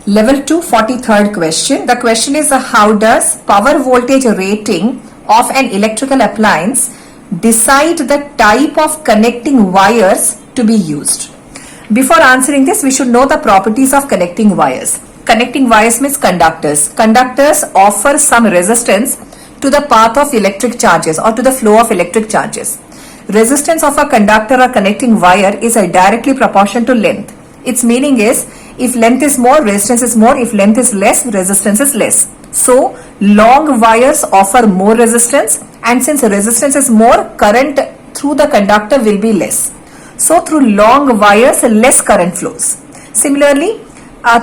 Level 2, 43rd question. The question is how does power voltage rating of an electrical appliance decide the type of connecting wires to be used? Before answering this, we should know the properties of connecting wires. Connecting wires means conductors. Conductors offer some resistance to the path of electric charges or to the flow of electric charges. Resistance of a conductor or connecting wire is directly proportional to length. Its meaning is, if length is more, resistance is more. If length is less, resistance is less. So, long wires offer more resistance, and since resistance is more, current through the conductor will be less. So, through long wires, less current flows. Similarly,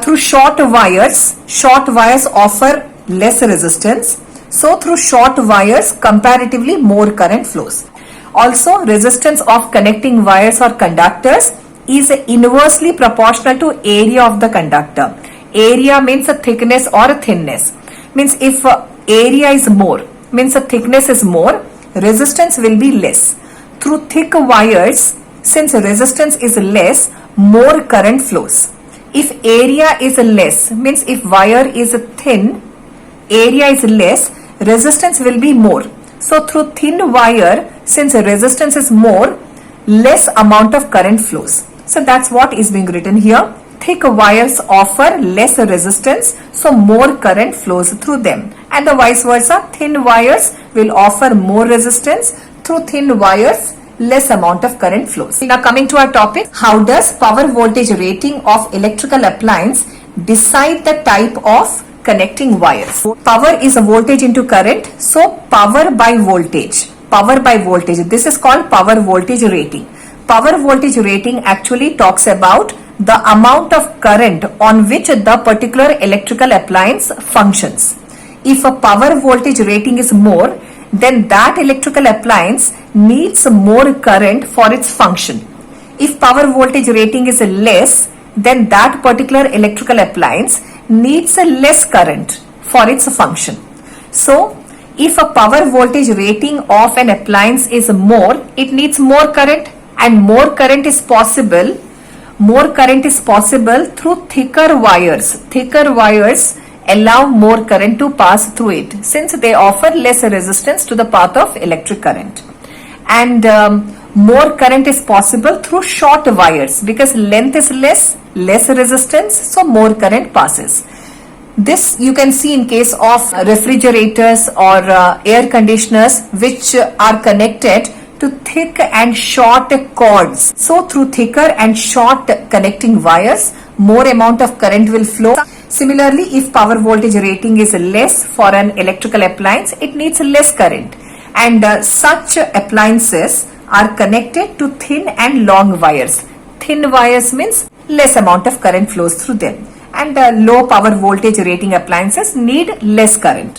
through short wires offer less resistance. So, through short wires, comparatively more current flows. Also, resistance of connecting wires or conductors is inversely proportional to area of the conductor. Area means a thickness or a thinness. Means if area is more, means the thickness is more, resistance will be less. Through thick wires, since resistance is less, more current flows. If area is less, means if wire is thin, area is less, resistance will be more. So through thin wire, since resistance is more, less amount of current flows. So that's what is being written here. Thick wires offer less resistance, so more current flows through them. And the vice versa, thin wires will offer more resistance. Through thin wires, less amount of current flows. Now coming to our topic, how does power voltage rating of electrical appliance decide the type of connecting wires? Power is a voltage into current, so power by voltage. Power by voltage. This is called power voltage rating. Power voltage rating actually talks about the amount of current on which the particular electrical appliance functions. If a power voltage rating is more, then that electrical appliance needs more current for its function. If power voltage rating is less, then that particular electrical appliance needs less current for its function. So, if a power voltage rating of an appliance is more, it needs more current, and more current is possible through thicker wires. Thicker wires allow more current to pass through it since they offer less resistance to the path of electric current. And more current is possible through short wires because length is less resistance, so more current passes. This you can see in case of refrigerators or air conditioners which are connected to thick and short cords. So through thicker and short connecting wires, more amount of current will flow. Similarly, if power voltage rating is less for an electrical appliance, it needs less current. And such appliances are connected to thin and long wires. Thin wires means less amount of current flows through them. And low power voltage rating appliances need less current.